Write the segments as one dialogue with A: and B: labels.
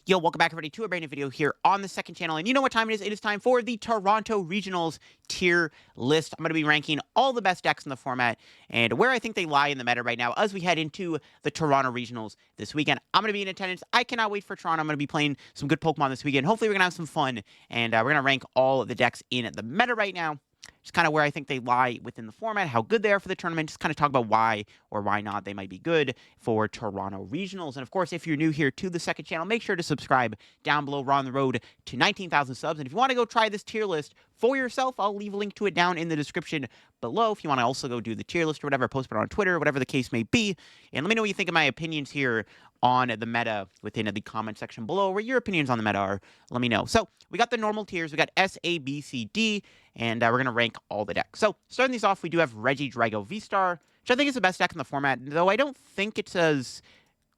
A: Yo, welcome back everybody to a brand new video here on the second channel. And you know what time it is? It is time for the Toronto Regionals tier list. I'm going to be ranking all the best decks in the format and where I think they lie in the meta right now as we head into the Toronto Regionals this weekend. I'm going to be in attendance. I cannot wait for Toronto. I'm going to be playing some good Pokemon this weekend. Hopefully we're going to have some fun and we're going to rank all of the decks in the meta right now. Just kind of where I think they lie within the format, how good they are for the tournament, just kind of talk about why or why not they might be good for Toronto Regionals. And of course, if you're new here to the second channel, make sure to subscribe down below. We're on the road to 19,000 subs. And if you want to go try this tier list for yourself, I'll leave a link to it down in the description below. If you want to also go do the tier list or whatever, post it on Twitter, whatever the case may be. And let me know what you think of my opinions here on the meta within the comment section below, where your opinions on the meta are. Let me know. So we got the normal tiers. We got S, A, B, C, D, and we're going to rank all the decks. So starting these off, we do have Regidrago V-Star, which I think is the best deck in the format, though I don't think it's as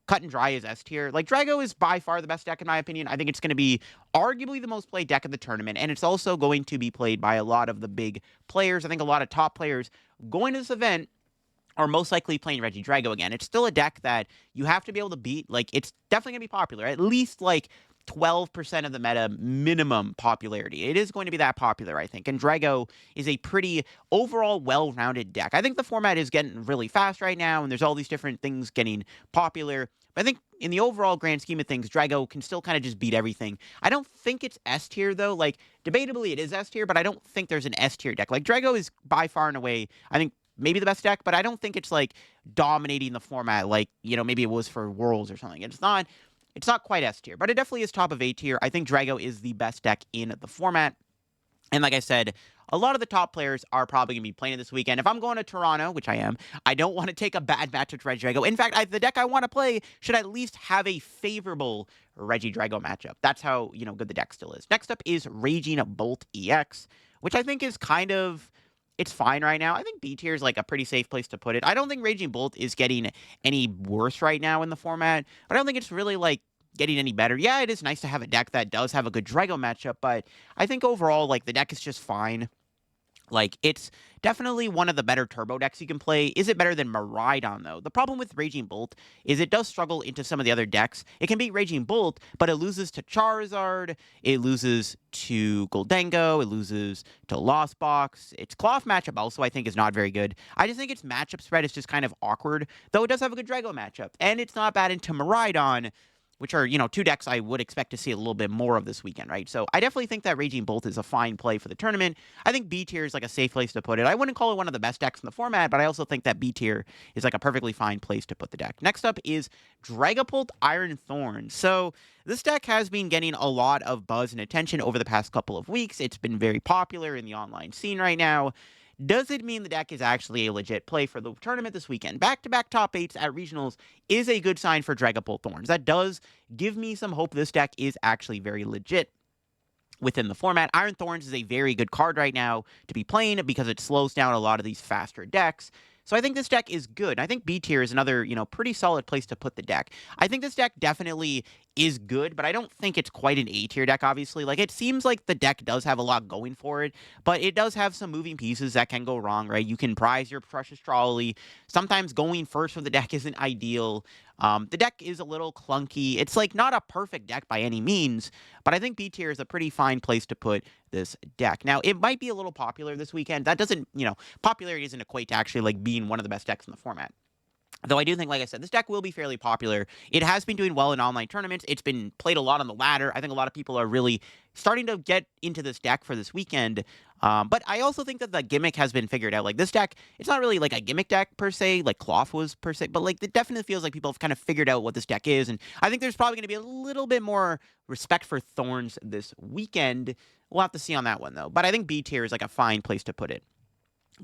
A: cut and dry as S tier. Like, Drago is by far the best deck in my opinion. I think it's going to be arguably the most played deck of the tournament, and it's also going to be played by a lot of the big players. I think a lot of top players going to this event are most likely playing Regidrago again. It's still a deck that you have to be able to beat. Like, it's definitely going to be popular. At least, like, 12% of the meta minimum popularity. It is going to be that popular, I think. And Drago is a pretty overall well-rounded deck. I think the format is getting really fast right now, and there's all these different things getting popular. But I think in the overall grand scheme of things, Drago can still kind of just beat everything. I don't think it's S tier, though. Like, debatably it is S tier, but I don't think there's an S tier deck. Like, Drago is by far and away, I think, maybe the best deck, but I don't think it's, like, dominating the format like, you know, maybe it was for Worlds or something. It's not quite S tier, but it definitely is top of A tier. I think Drago is the best deck in the format. And like I said, a lot of the top players are probably going to be playing it this weekend. If I'm going to Toronto, which I am, I don't want to take a bad matchup to Regidrago. In fact, the deck I want to play should at least have a favorable Regidrago matchup. That's how, you know, good the deck still is. Next up is Raging Bolt EX, which I think is kind of... it's fine right now. I think B tier is like a pretty safe place to put it. I don't think Raging Bolt is getting any worse right now in the format, but I don't think it's really like getting any better. Yeah, it is nice to have a deck that does have a good Drago matchup, but I think overall, like, the deck is just fine. Like, it's definitely one of the better turbo decks you can play. Is it better than Miraidon, though? The problem with Raging Bolt is it does struggle into some of the other decks. It can beat Raging Bolt, but it loses to Charizard, it loses to Gholdengo, it loses to Lost Box. Its Cloth matchup also, I think, is not very good. I just think its matchup spread is just kind of awkward, though it does have a good Drago matchup. And it's not bad into Miraidon, which are, you know, two decks I would expect to see a little bit more of this weekend, right? So I definitely think that Raging Bolt is a fine play for the tournament. I think B tier is like a safe place to put it. I wouldn't call it one of the best decks in the format, but I also think that B tier is like a perfectly fine place to put the deck. Next up is Dragapult Iron Thorn. So this deck has been getting a lot of buzz and attention over the past couple of weeks. It's been very popular in the online scene right now. Does it mean the deck is actually a legit play for the tournament this weekend? Back-to-back top 8s at regionals is a good sign for Dragapult Thorns. That does give me some hope this deck is actually very legit within the format. Iron Thorns is a very good card right now to be playing because it slows down a lot of these faster decks. So I think this deck is good. I think B tier is another, you know, pretty solid place to put the deck. I think this deck definitely is good, but I don't think it's quite an A tier deck, obviously. Like, it seems like the deck does have a lot going for it, but it does have some moving pieces that can go wrong, right? You can prize your precious trolley. Sometimes going first with the deck isn't ideal. The deck is a little clunky. It's, like, not a perfect deck by any means, but I think B tier is a pretty fine place to put this deck. Now, it might be a little popular this weekend. That doesn't, you know, popularity doesn't equate to actually, like, being one of the best decks in the format. Though I do think, like I said, this deck will be fairly popular. It has been doing well in online tournaments. It's been played a lot on the ladder. I think a lot of people are really starting to get into this deck for this weekend. But I also think that the gimmick has been figured out. Like, this deck, it's not really like a gimmick deck per se, like Cloth was per se, but like it definitely feels like people have kind of figured out what this deck is. And I think there's probably going to be a little bit more respect for Thorns this weekend. We'll have to see on that one, though. But I think B tier is like a fine place to put it.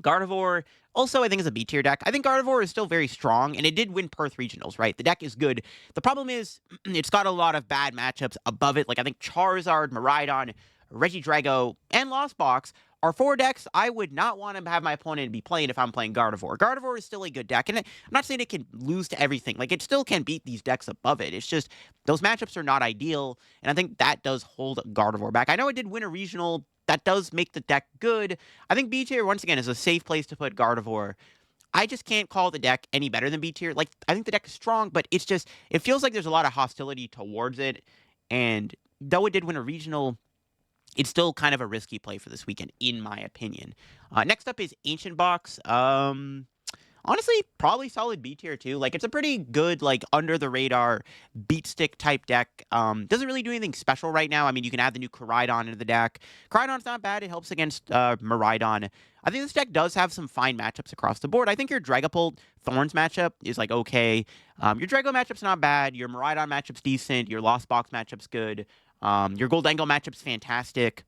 A: Gardevoir, also, I think, is a B tier deck. I think Gardevoir is still very strong, and it did win Perth Regionals, right? The deck is good. The problem is, it's got a lot of bad matchups above it. Like, I think Charizard, Miraidon, Regidrago, and Lost Box are 4 decks I would not want to have my opponent be playing if I'm playing Gardevoir. Gardevoir is still a good deck, and I'm not saying it can lose to everything. Like, it still can beat these decks above it. It's just, those matchups are not ideal, and I think that does hold Gardevoir back. I know it did win a regional. That does make the deck good. I think B tier, once again, is a safe place to put Gardevoir. I just can't call the deck any better than B tier. Like, I think the deck is strong, but it's just, it feels like there's a lot of hostility towards it. And though it did win a regional, it's still kind of a risky play for this weekend, in my opinion. Next up is Ancient Box. Honestly, probably solid B tier too. Like, it's a pretty good, like, under the radar beat stick type deck. Doesn't really do anything special right now. I mean, you can add the new Koraidon into the deck. Koraidon's not bad. It helps against Miraidon. I think this deck does have some fine matchups across the board. I think your Dragapult Thorns matchup is, like, okay. Your Drago matchup's not bad. Your Miraidon matchup's decent. Your Lost Box matchup's good. Your Gholdengo matchup's fantastic.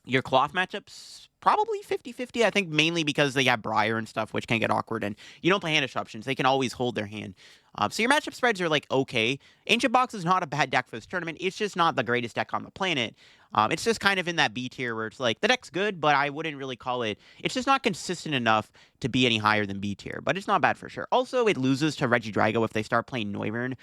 A: Your Cloth matchup's probably 50-50, I think, mainly because they have Briar and stuff, which can get awkward, and you don't play hand disruptions. They can always hold their hand. So your matchup spreads are, like, okay. Ancient Box is not a bad deck for this tournament. It's just not the greatest deck on the planet. It's just kind of in that B tier where it's like, the deck's good, but I wouldn't really call it... It's just not consistent enough to be any higher than B tier, but it's not bad for sure. Also, it loses to Regidrago if they start playing Noivern.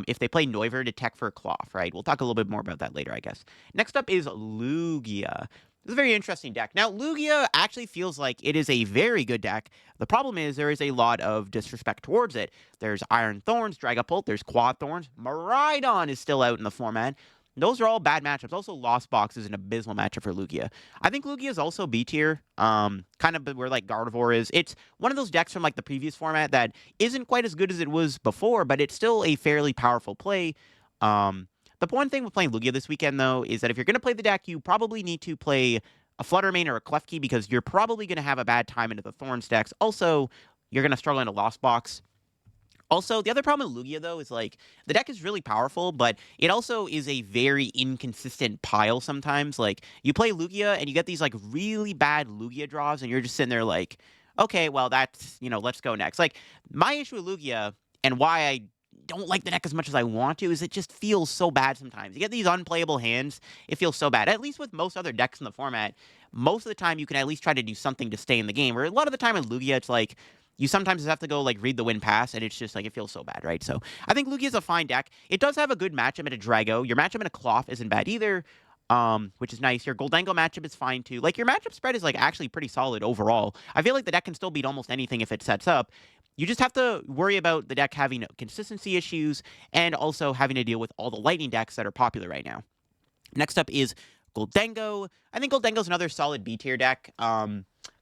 A: If they play Noivern to tech for Cloth, right? We'll talk a little bit more about that later, I guess. Next up is Lugia. It's a very interesting deck. Now, Lugia actually feels like it is a very good deck. The problem is there is a lot of disrespect towards it. There's Iron Thorns, Dragapult, there's Quad Thorns. Miraidon is still out in the format. Those are all bad matchups. Also, Lost Box is an abysmal matchup for Lugia. I think Lugia is also B tier, kind of where, like, Gardevoir is. It's one of those decks from, like, the previous format that isn't quite as good as it was before, but it's still a fairly powerful play. The one thing with playing Lugia this weekend, though, is that if you're going to play the deck, you probably need to play a Fluttermane or a Klefki because you're probably going to have a bad time into the Thorns decks. Also, you're going to struggle in a Lost Box. Also, the other problem with Lugia, though, is, like, the deck is really powerful, but it also is a very inconsistent pile sometimes. Like, you play Lugia, and you get these, like, really bad Lugia draws, and you're just sitting there like, okay, well, that's, let's go next. Like, my issue with Lugia, and why I don't like the deck as much as I want to, is it just feels so bad sometimes. You get these unplayable hands, it feels so bad. At least with most other decks in the format, most of the time you can at least try to do something to stay in the game. Or a lot of the time in Lugia, it's like, you sometimes have to go, like, read the win pass, and it's just, like, it feels so bad, right? So, I think Lugia is a fine deck. It does have a good matchup at a Drago. Your matchup in a Cloth isn't bad either, which is nice. Your Gholdengo matchup is fine, too. Like, your matchup spread is, like, actually pretty solid overall. I feel like the deck can still beat almost anything if it sets up. You just have to worry about the deck having consistency issues and also having to deal with all the lightning decks that are popular right now. Next up is Gholdengo. I think Gholdengo's another solid B tier deck.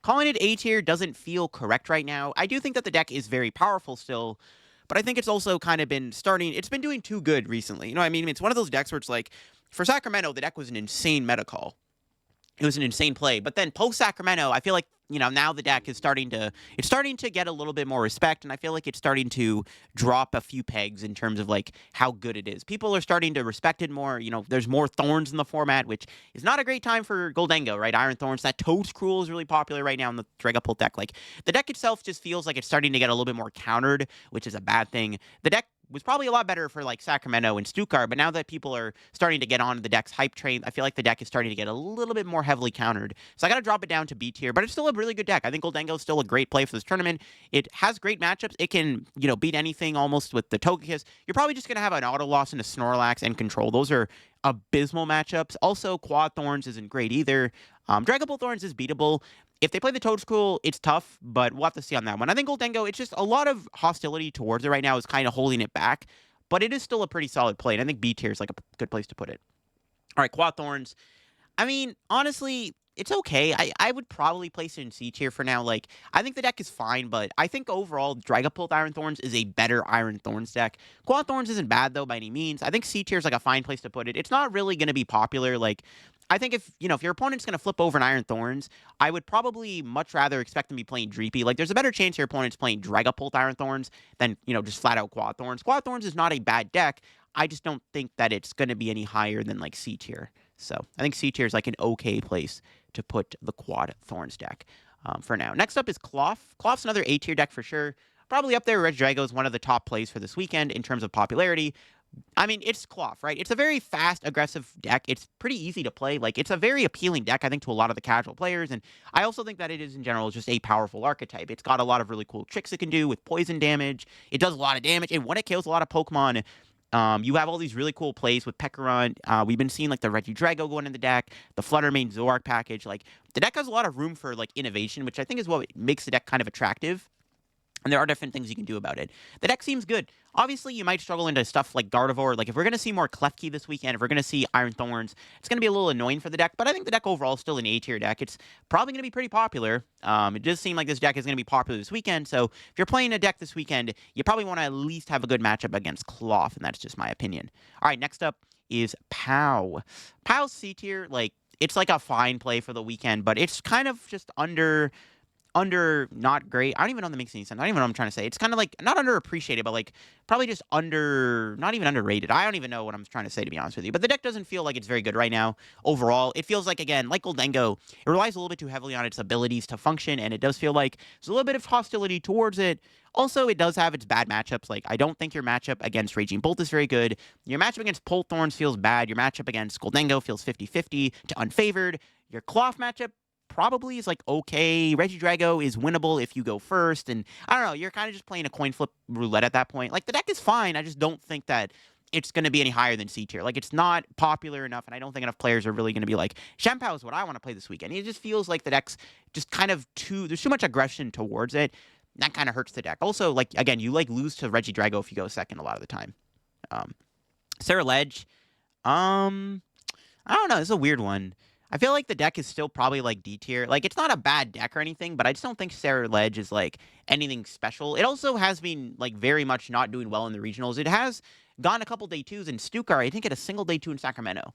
A: Calling it A tier doesn't feel correct right now. I do think that the deck is very powerful still, but I think it's also kind of been it's been doing too good recently. You know what I mean? It's one of those decks where it's like, for Sacramento, the deck was an insane meta call. It was an insane play. But then post-Sacramento, I feel like, now the deck is starting to get a little bit more respect, and I feel like it's starting to drop a few pegs in terms of, like, how good it is. People are starting to respect it more. There's more Thorns in the format, which is not a great time for Gholdengo, right? Iron Thorns, that Toadstool is really popular right now in the Dragapult deck. Like, the deck itself just feels like it's starting to get a little bit more countered, which is a bad thing. The deck was probably a lot better for, like, Sacramento and Stuttgart, but now that people are starting to get on the deck's hype train, I feel like the deck is starting to get a little bit more heavily countered. So I gotta drop it down to B tier, but it's still a really good deck. I think Gholdengo is still a great play for this tournament. It has great matchups. It can, beat anything almost with the Togekiss. You're probably just gonna have an auto loss into Snorlax and Control. Those are abysmal matchups. Also, Quad Thorns isn't great either. Dragapult Thorns is beatable. If they play the Toadstool, it's tough, but we'll have to see on that one. I think Gholdengo, it's just a lot of hostility towards it right now is kind of holding it back, but it is still a pretty solid play, and I think B tier is, like, a good place to put it. All right, Quad Thorns. I mean, honestly, it's okay. I would probably place it in C tier for now. Like, I think the deck is fine, but I think overall, Dragapult Iron Thorns is a better Iron Thorns deck. Quad Thorns isn't bad, though, by any means. I think C tier is, like, a fine place to put it. It's not really going to be popular. Like, I think if your opponent's going to flip over an Iron Thorns, I would probably much rather expect them to be playing Dreepy. Like, there's a better chance your opponent's playing Dragapult Iron Thorns than, just flat-out Quad Thorns. Quad Thorns is not a bad deck. I just don't think that it's going to be any higher than, like, C tier. So, I think C tier is, like, an okay place to put the Quad Thorns deck for now. Next up is Cloth. Cloth's another A tier deck for sure. Probably up there. Regidrago is one of the top plays for this weekend in terms of popularity. I mean, it's Cloth, right? It's a very fast, aggressive deck. It's pretty easy to play. Like, it's a very appealing deck, I think, to a lot of the casual players. And I also think that it is, in general, just a powerful archetype. It's got a lot of really cool tricks it can do with poison damage. It does a lot of damage. And when it kills a lot of Pokemon, you have all these really cool plays with Pekkarunt. We've been seeing, like, the Regidrago going in the deck, the Fluttermane Zoroark package. Like, the deck has a lot of room for, like, innovation, which I think is what makes the deck kind of attractive. And there are different things you can do about it. The deck seems good. Obviously, you might struggle into stuff like Gardevoir. Like, if we're going to see more Klefki this weekend, if we're going to see Iron Thorns, it's going to be a little annoying for the deck. But I think the deck overall is still an A-tier deck. It's probably going to be pretty popular. It does seem like this deck is going to be popular this weekend. So if you're playing a deck this weekend, you probably want to at least have a good matchup against Cloth. And that's just my opinion. All right, next up is Pow. Pow's C-tier, like, it's like a fine play for the weekend, but it's kind of just under not great. I don't even know if that makes any sense. I don't even know what I'm trying to say. It's kind of like not underappreciated, but like probably just not even underrated. I don't even know what I'm trying to say, to be honest with you. But the deck doesn't feel like it's very good right now overall. It feels like, again, like Gholdengo, it relies a little bit too heavily on its abilities to function, and it does feel like there's a little bit of hostility towards it. Also, it does have its bad matchups. Like, I don't think your matchup against Raging Bolt is very good. Your matchup against Bolt Thorns feels bad. Your matchup against Gholdengo feels 50-50 to unfavored. Your Cloth matchup probably is like okay. Regidrago is winnable if you go first, and I don't know, you're kind of just playing a coin flip roulette at that point. Like, the deck is fine, I just don't think that it's going to be any higher than C tier. Like, it's not popular enough, and I don't think enough players are really going to be like, Shampoo is what I want to play this weekend. It just feels like the deck's just kind of there's too much aggression towards it. That kind of hurts the deck. Also, like, again, you like lose to Regidrago if you go second a lot of the time. Sarah Ledge, I don't know, it's a weird one. I feel like the deck is still probably like D tier. Like, it's not a bad deck or anything, but I just don't think Sarah Ledge is like anything special. It also has been like very much not doing well in the regionals. It has gone a couple day twos in Stuttgart. I think at a single day two in Sacramento.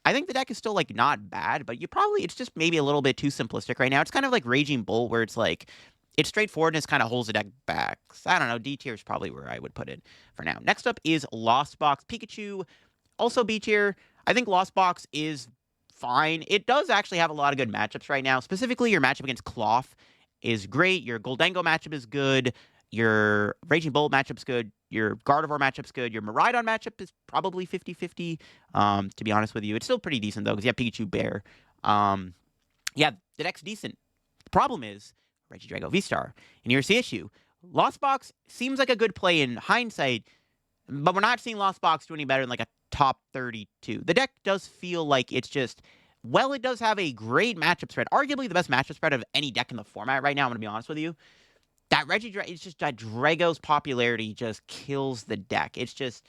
A: I think the deck is still like not bad, but it's just maybe a little bit too simplistic right now. It's kind of like Raging Bull, where it's like its straightforwardness kind of holds the deck back. So, I don't know. D tier is probably where I would put it for now. Next up is Lost Box Pikachu, also B tier. I think Lost Box is fine. It does actually have a lot of good matchups right now. Specifically, your matchup against Cloth is great. Your Gholdengo matchup is good. Your Raging Bolt matchup's good. Your Gardevoir matchup's good. Your Miraidon matchup is probably 50-50, to be honest with you. It's still pretty decent, though, because you have Pikachu Bear. Yeah, the deck's decent. The problem is Regidrago V-Star. And here's the issue. Lost Box seems like a good play in hindsight, but we're not seeing Lost Box do any better than like a top 32. The deck does feel like it's just, well, it does have a great matchup spread. Arguably the best matchup spread of any deck in the format right now, I'm going to be honest with you. That it's just that Drago's popularity just kills the deck. It's just,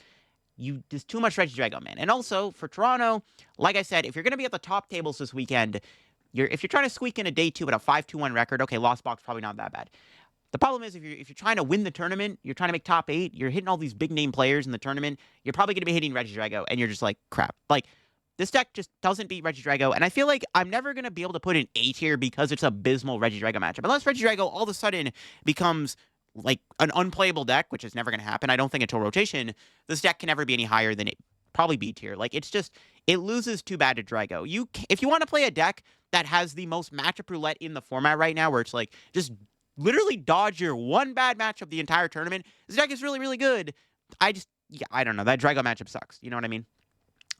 A: there's too much Regidrago, man. And also, for Toronto, like I said, if you're going to be at the top tables this weekend, if you're trying to squeak in a day two at a 5-2-1 record, okay, Lost Box probably not that bad. The problem is, if you're trying to win the tournament, you're trying to make top 8, you're hitting all these big name players in the tournament, you're probably going to be hitting Regidrago, and you're just like, crap. Like, this deck just doesn't beat Regidrago, and I feel like I'm never going to be able to put an A tier because it's abysmal Regidrago matchup. Unless Regidrago all of a sudden becomes like an unplayable deck, which is never going to happen, I don't think, until rotation, this deck can never be any higher than it. Probably B tier. Like, it's just, it loses too bad to Drago. If you want to play a deck that has the most matchup roulette in the format right now, where it's like, just literally dodge your one bad matchup the entire tournament, this deck is really, really good. I don't know. That Drago matchup sucks. You know what I mean?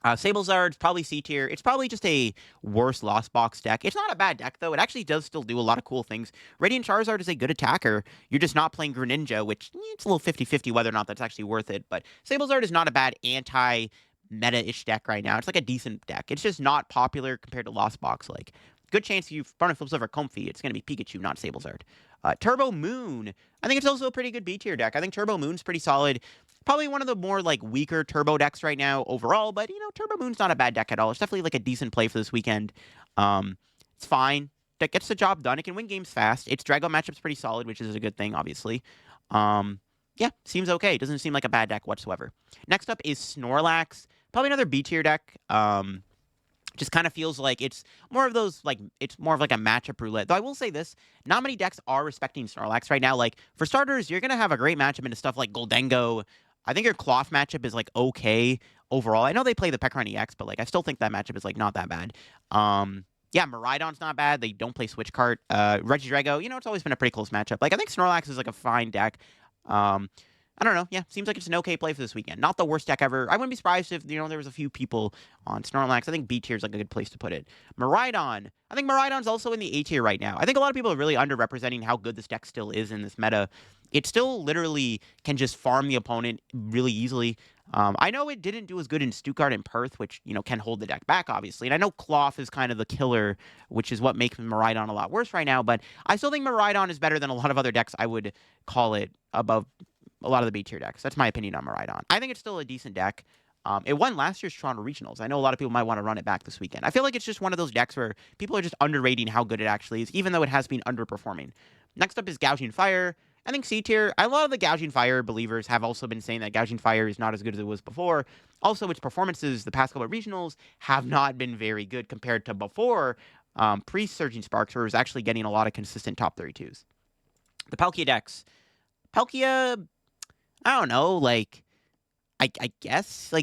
A: Sablezard's probably C tier. It's probably just a worse Lost Box deck. It's not a bad deck, though. It actually does still do a lot of cool things. Radiant Charizard is a good attacker. You're just not playing Greninja, which it's a little 50-50 whether or not that's actually worth it. But Sablezard is not a bad anti-meta-ish deck right now. It's like a decent deck. It's just not popular compared to Lost Box. Like, good chance if you front and flips over Comfy, it's going to be Pikachu, not Sablezard. Turbo Moon, I think it's also a pretty good B tier deck. I think Turbo Moon's pretty solid. Probably one of the more like weaker Turbo decks right now overall, but Turbo Moon's not a bad deck at all. It's definitely like a decent play for this weekend. It's fine. Deck gets the job done. It can win games fast. Its Drago matchup's pretty solid, which is a good thing, obviously. Yeah, seems okay. It doesn't seem like a bad deck whatsoever. Next up is Snorlax. Probably another B tier deck. Just kind of feels like it's more of those, like, it's more of like a matchup roulette. Though I will say this, not many decks are respecting Snorlax right now. Like, for starters, you're going to have a great matchup into stuff like Gholdengo. I think your Cloth matchup is, like, okay overall. I know they play the Pekron EX, but, like, I still think that matchup is, like, not that bad. Yeah, Miraidon's not bad. They don't play Switch Cart. Regidrago, it's always been a pretty close matchup. Like, I think Snorlax is, like, a fine deck. I don't know. Yeah, seems like it's an okay play for this weekend. Not the worst deck ever. I wouldn't be surprised if, there was a few people on Snorlax. I think B tier is like a good place to put it. Miraidon. I think Miraidon's also in the A tier right now. I think a lot of people are really underrepresenting how good this deck still is in this meta. It still literally can just farm the opponent really easily. I know it didn't do as good in Stuttgart and Perth, which, can hold the deck back, obviously. And I know Cloth is kind of the killer, which is what makes Miraidon a lot worse right now. But I still think Miraidon is better than a lot of other decks. I would call it above a lot of the B tier decks. That's my opinion on Miraidon. I think it's still a decent deck. It won last year's Toronto Regionals. I know a lot of people might want to run it back this weekend. I feel like it's just one of those decks where people are just underrating how good it actually is, even though it has been underperforming. Next up is Gouging Fire. I think C tier. A lot of the Gouging Fire believers have also been saying that Gouging Fire is not as good as it was before. Also, its performances the past couple of regionals have not been very good compared to before, pre-Surging Sparks, where it was actually getting a lot of consistent top 32s. The Palkia decks. Palkia, I don't know, I guess,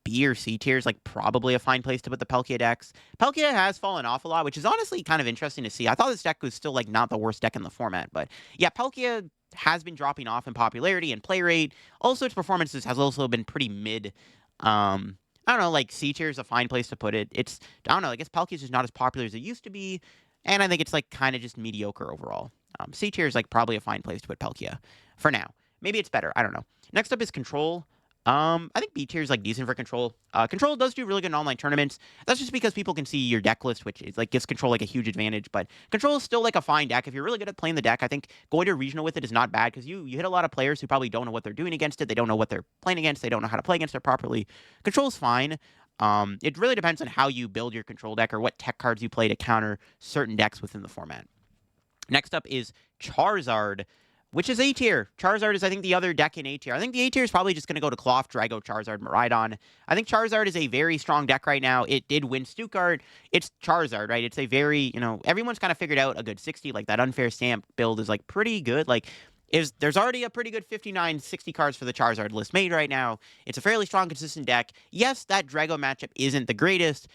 A: B or C tier is probably a fine place to put the Palkia decks. Palkia has fallen off a lot, which is honestly kind of interesting to see. I thought this deck was still not the worst deck in the format, but yeah, Palkia has been dropping off in popularity and play rate. Also, its performances has also been pretty mid. I don't know, C tier is a fine place to put it. I don't know, I guess Palkia is just not as popular as it used to be, and I think it's kind of just mediocre overall. C tier is probably a fine place to put Palkia for now. Maybe it's better. I don't know. Next up is Control. I think B tier is decent for Control. Control does do really good in online tournaments. That's just because people can see your deck list, which is gives Control a huge advantage. But Control is still a fine deck if you're really good at playing the deck. I think going to regional with it is not bad because you hit a lot of players who probably don't know what they're doing against it. They don't know what they're playing against. They don't know how to play against it properly. Control is fine. It really depends on how you build your Control deck or what tech cards you play to counter certain decks within the format. Next up is Charizard, which is A tier. Charizard is, I think, the other deck in A tier. I think the A tier is probably just going to go to Cloth, Drago, Charizard, Miraidon. I think Charizard is a very strong deck right now. It did win Stuttgart. It's Charizard, right? It's a very, everyone's kind of figured out a good 60. That unfair stamp build is, pretty good. There's already a pretty good 59, 60 cards for the Charizard list made right now. It's a fairly strong, consistent deck. Yes, that Drago matchup isn't the greatest,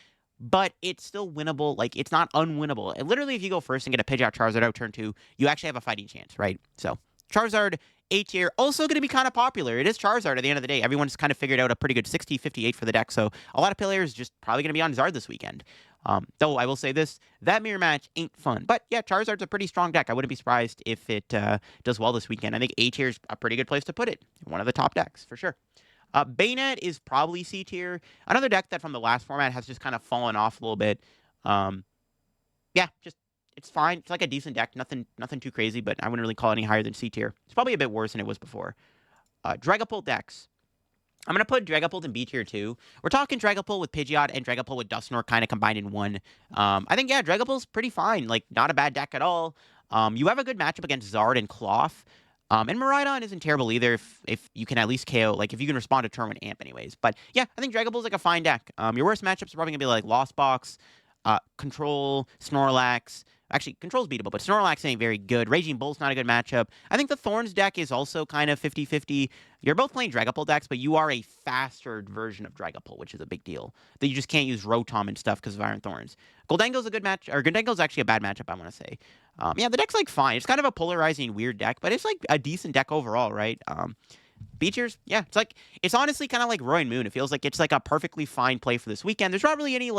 A: but it's still winnable. It's not unwinnable. And literally, if you go first and get a Pidgeot Charizard out turn 2, you actually have a fighting chance, right? So Charizard, A tier, also going to be kind of popular. It is Charizard at the end of the day. Everyone's kind of figured out a pretty good 60, 58 for the deck, so a lot of players just probably going to be on Zard this weekend. Though I will say this, that mirror match ain't fun. But yeah, Charizard's a pretty strong deck. I wouldn't be surprised if it does well this weekend. I think A tier is a pretty good place to put it. One of the top decks, for sure. Bayonet is probably C tier. Another deck that from the last format has just kind of fallen off a little bit. Yeah, just it's fine. It's a decent deck. Nothing too crazy, but I wouldn't really call it any higher than C tier. It's probably a bit worse than it was before. Dragapult decks. I'm going to put Dragapult in B tier too. We're talking Dragapult with Pidgeot and Dragapult with Dusknoir kind of combined in one. I think, yeah, Dragapult's pretty fine. Not a bad deck at all. You have a good matchup against Zard and Cloth. And Miraidon isn't terrible either if you can at least KO, if you can respond to turn 1 amp anyways. But yeah, I think Dragapult's a fine deck. Your worst matchups are probably going to be Lost Box, Control, Snorlax. Actually, Control's beatable, but Snorlax ain't very good. Raging Bull's not a good matchup. I think the Thorns deck is also kind of 50-50. You're both playing Dragapult decks, but you are a faster version of Dragapult, which is a big deal. That you just can't use Rotom and stuff because of Iron Thorns. Gholdengo's a good match, or Gholdengo's actually a bad matchup, I want to say. Yeah, the deck's fine. It's kind of a polarizing, weird deck, but it's a decent deck overall, right? B tiers, yeah, it's honestly kind of like Roy and Moon. It feels like it's a perfectly fine play for this weekend. There's not really any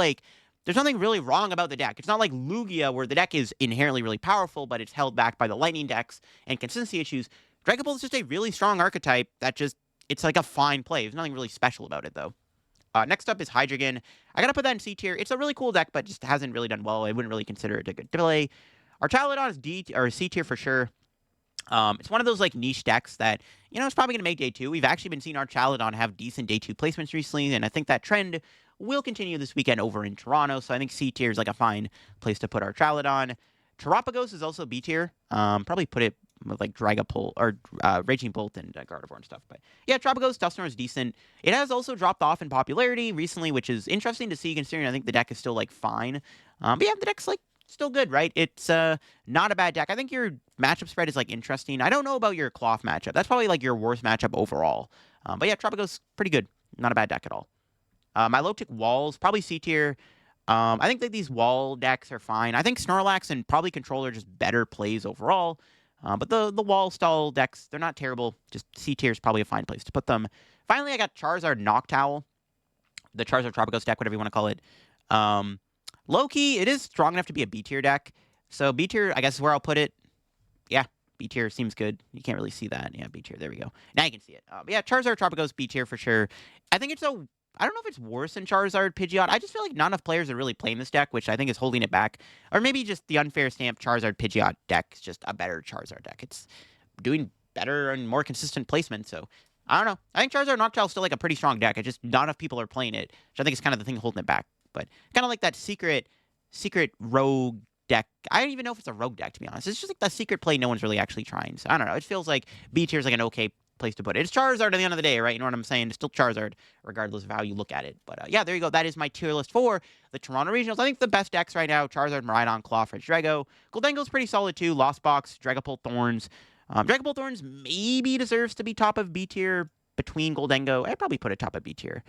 A: there's nothing really wrong about the deck. It's not like Lugia, where the deck is inherently really powerful, but it's held back by the lightning decks and consistency issues. Dragapult is just a really strong archetype that it's a fine play. There's nothing really special about it, though. Next up is Hydreigon. I gotta put that in C tier. It's a really cool deck, but just hasn't really done well. I wouldn't really consider it a good play. Archaladon is D or C tier for sure. It's one of those niche decks that, it's probably going to make day 2. We've actually been seeing Archaladon have decent day 2 placements recently, and I think that trend will continue this weekend over in Toronto, so I think C tier is a fine place to put Archaladon. Terapagos is also B tier. Probably put it with Dragapult or Raging Bolt and Gardevoir and stuff. But yeah, Terapagos, Dusknoir is decent. It has also dropped off in popularity recently, which is interesting to see considering I think the deck is still fine. But yeah, the deck's still good, right? It's not a bad deck. I think your matchup spread is interesting. I don't know about your Cloth matchup. That's probably your worst matchup overall. But yeah, Terapagos pretty good. Not a bad deck at all. Milotic Walls, probably C tier. I think these wall decks are fine. I think Snorlax and probably Control are just better plays overall. But the wall style decks, they're not terrible. Just C tier is probably a fine place to put them. Finally, I got Charizard Noctowl. The Charizard Tropicos deck, whatever you want to call it. Low-key, it is strong enough to be a B tier deck. So B tier, I guess, is where I'll put it. Yeah, B tier seems good. You can't really see that. Yeah, B tier. There we go. Now you can see it. But yeah, Charizard Tropico's B tier for sure. I think it's a. I don't know if it's worse than Charizard Pidgeot. I just feel like not enough players are really playing this deck, which I think is holding it back. Or maybe just the unfair stamp Charizard Pidgeot deck is just a better Charizard deck. It's doing better and more consistent placement. So I don't know. I think Charizard Noctowl is still like a pretty strong deck. It's just not enough people are playing it, which I think is kind of the thing holding it back. But kind of like that secret rogue deck. I don't even know if it's a rogue deck, to be honest. It's just like that secret play no one's really actually trying. So I don't know. It feels like B tier is like an okay place to put it. It's Charizard at the end of the day, right? You know what I'm saying? It's still Charizard, regardless of how you look at it. But yeah, there you go. That is my tier list for the Toronto Regionals. I think the best decks right now, Charizard, Miraidon, Clawfridge, Drago. Gholdengo's pretty solid too. Lost Box, Dragapult, Thorns. Dragapult Thorns maybe deserves to be top of B tier between Gholdengo. I'd probably put it top of B tier.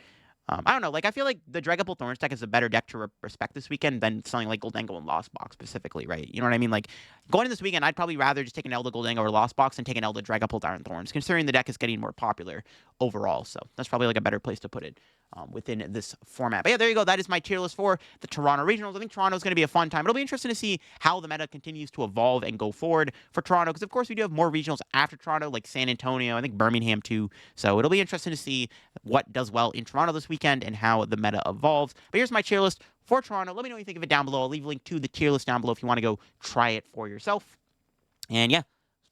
A: I don't know. Like, I feel like the Dragapult Thorns deck is a better deck to respect this weekend than something like Gholdengo and Lost Box specifically, right? You know what I mean? Like, going into this weekend, I'd probably rather just take an L to Gholdengo or Lost Box and take an L to Dragapult Iron Thorns, considering the deck is getting more popular overall. So that's probably like a better place to put it within this format. But yeah, there you go. That is my tier list for the Toronto Regionals. I think Toronto's going to be a fun time. It'll be interesting to see how the meta continues to evolve and go forward for Toronto, because of course we do have more regionals after Toronto, like San Antonio, I think Birmingham too. So it'll be interesting to see what does well in Toronto this weekend and how the meta evolves. But here's my tier list for Toronto. Let me know what you think of it down below. I'll leave a link to the tier list down below if you want to go try it for yourself. And yeah,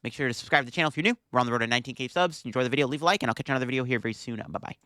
A: make sure to subscribe to the channel if you're new. We're on the road to 19K subs. Enjoy the video, leave a like, and I'll catch you on another video here very soon. Bye-bye.